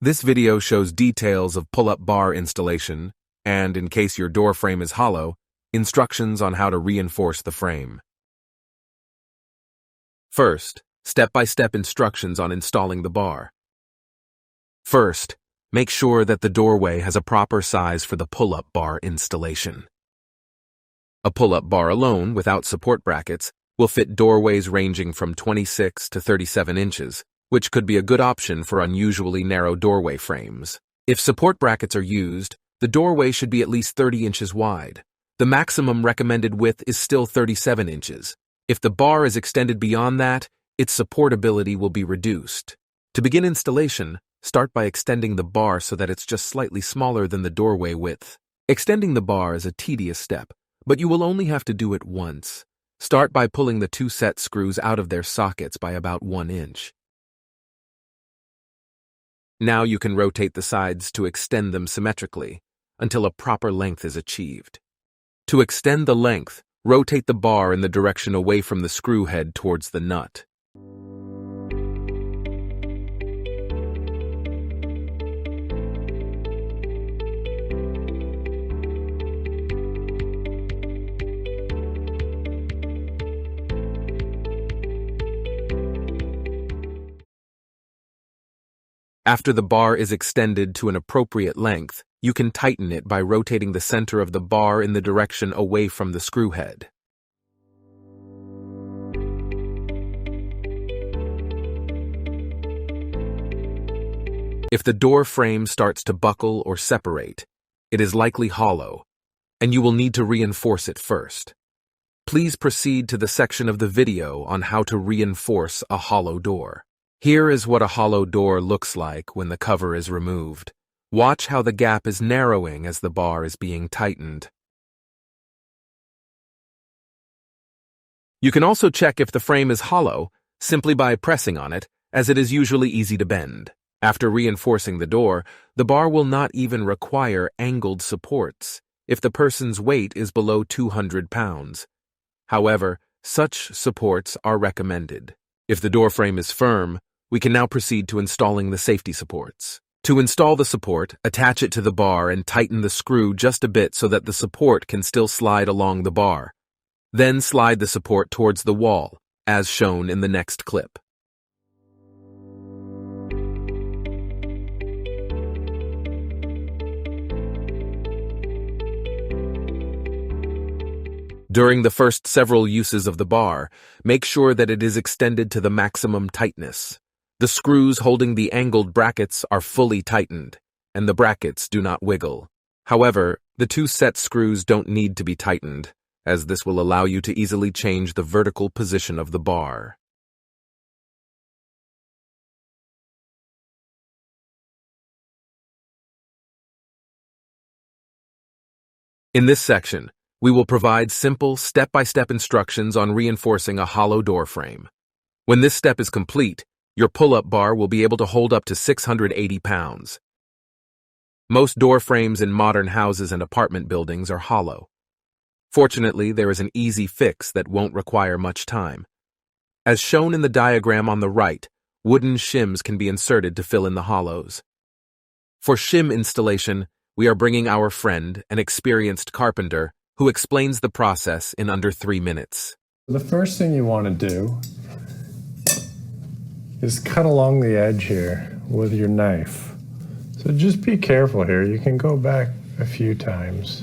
This video shows details of pull-up bar installation and, in case your door frame is hollow, instructions on how to reinforce the frame. First, step-by-step instructions on installing the bar. First, make sure that the doorway has a proper size for the pull-up bar installation. A pull-up bar alone, without support brackets, will fit doorways ranging from 26 to 37 inches, which could be a good option for unusually narrow doorway frames. If support brackets are used, the doorway should be at least 30 inches wide. The maximum recommended width is still 37 inches. If the bar is extended beyond that, its supportability will be reduced. To begin installation, start by extending the bar so that it's just slightly smaller than the doorway width. Extending the bar is a tedious step, but you will only have to do it once. Start by pulling the two set screws out of their sockets by about 1 inch. Now you can rotate the sides to extend them symmetrically until a proper length is achieved. To extend the length, rotate the bar in the direction away from the screw head towards the nut. After the bar is extended to an appropriate length, you can tighten it by rotating the center of the bar in the direction away from the screw head. If the door frame starts to buckle or separate, it is likely hollow, and you will need to reinforce it first. Please proceed to the section of the video on how to reinforce a hollow door. Here is what a hollow door looks like when the cover is removed. Watch how the gap is narrowing as the bar is being tightened. You can also check if the frame is hollow simply by pressing on it, as it is usually easy to bend. After reinforcing the door, the bar will not even require angled supports if the person's weight is below 200 pounds. However, such supports are recommended. If the door frame is firm, we can now proceed to installing the safety supports. To install the support, attach it to the bar and tighten the screw just a bit so that the support can still slide along the bar. Then slide the support towards the wall, as shown in the next clip. During the first several uses of the bar, make sure that it is extended to the maximum tightness. The screws holding the angled brackets are fully tightened, and the brackets do not wiggle. However, the two set screws don't need to be tightened, as this will allow you to easily change the vertical position of the bar. In this section, we will provide simple, step-by-step instructions on reinforcing a hollow door frame. When this step is complete, your pull-up bar will be able to hold up to 680 pounds. Most door frames in modern houses and apartment buildings are hollow. Fortunately, there is an easy fix that won't require much time. As shown in the diagram on the right, wooden shims can be inserted to fill in the hollows. For shim installation, we are bringing our friend, an experienced carpenter, who explains the process in under 3 minutes. The first thing you want to do is cut along the edge here with your knife. So just be careful here. You can go back a few times.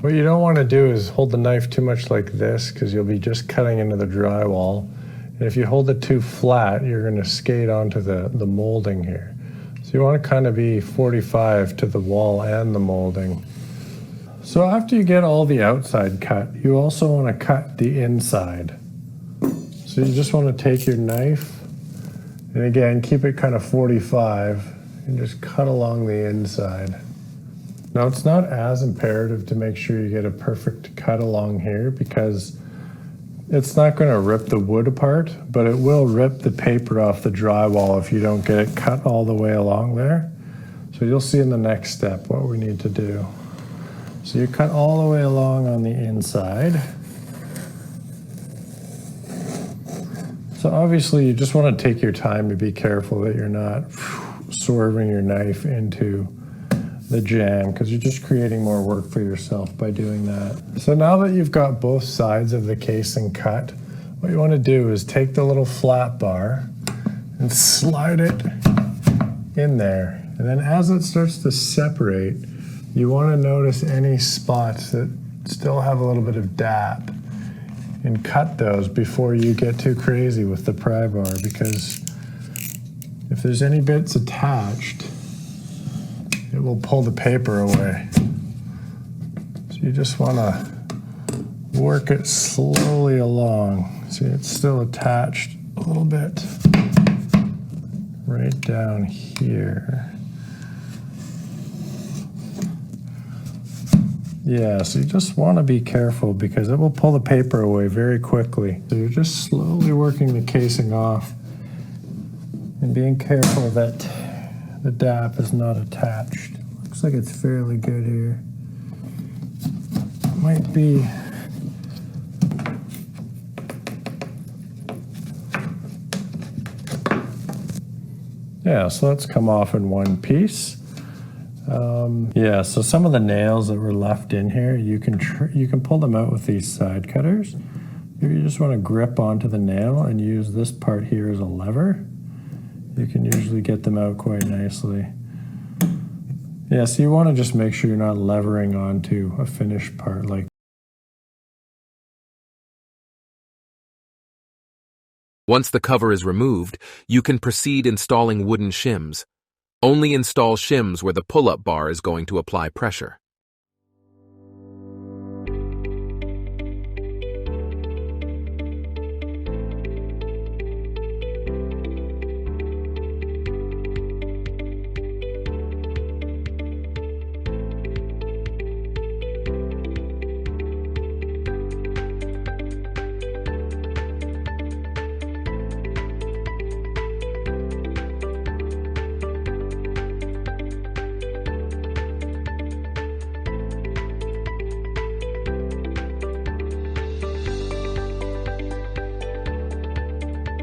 What you don't want to do is hold the knife too much like this, because you'll be just cutting into the drywall. And if you hold it too flat, you're going to skate onto the molding here. So you want to kind of be 45 to the wall and the molding. So after you get all the outside cut, you also want to cut the inside. So you just want to take your knife, and again, keep it kind of 45, and just cut along the inside. Now, it's not as imperative to make sure you get a perfect cut along here, because it's not going to rip the wood apart, but it will rip the paper off the drywall if you don't get it cut all the way along there. So you'll see in the next step what we need to do. So you cut all the way along on the inside. So obviously you just want to take your time to be careful that you're not swerving your knife into the jam, because you're just creating more work for yourself by doing that. So now that you've got both sides of the casing cut, what you want to do is take the little flat bar and slide it in there. And then as it starts to separate, you want to notice any spots that still have a little bit of dap and cut those before you get too crazy with the pry bar, because if there's any bits attached, it will pull the paper away. So you just want to work it slowly along. See, it's still attached a little bit right down here. Yeah, so you just want to be careful because it will pull the paper away very quickly. So you're just slowly working the casing off and being careful that the DAP is not attached. Looks like it's fairly good here. Might be yeah, so let's come off in one piece. Yeah, so some of the nails that were left in here, you can pull them out with these side cutters. If you just want to grip onto the nail and use this part here as a lever, you can usually get them out quite nicely. Yeah, so you want to just make sure you're not levering onto a finished part like. Once the cover is removed, you can proceed installing wooden shims. Only install shims where the pull-up bar is going to apply pressure.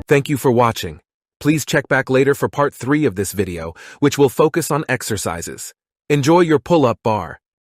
Thank you for watching. Please check back later for part 3 of this video, which will focus on exercises. Enjoy your pull-up bar.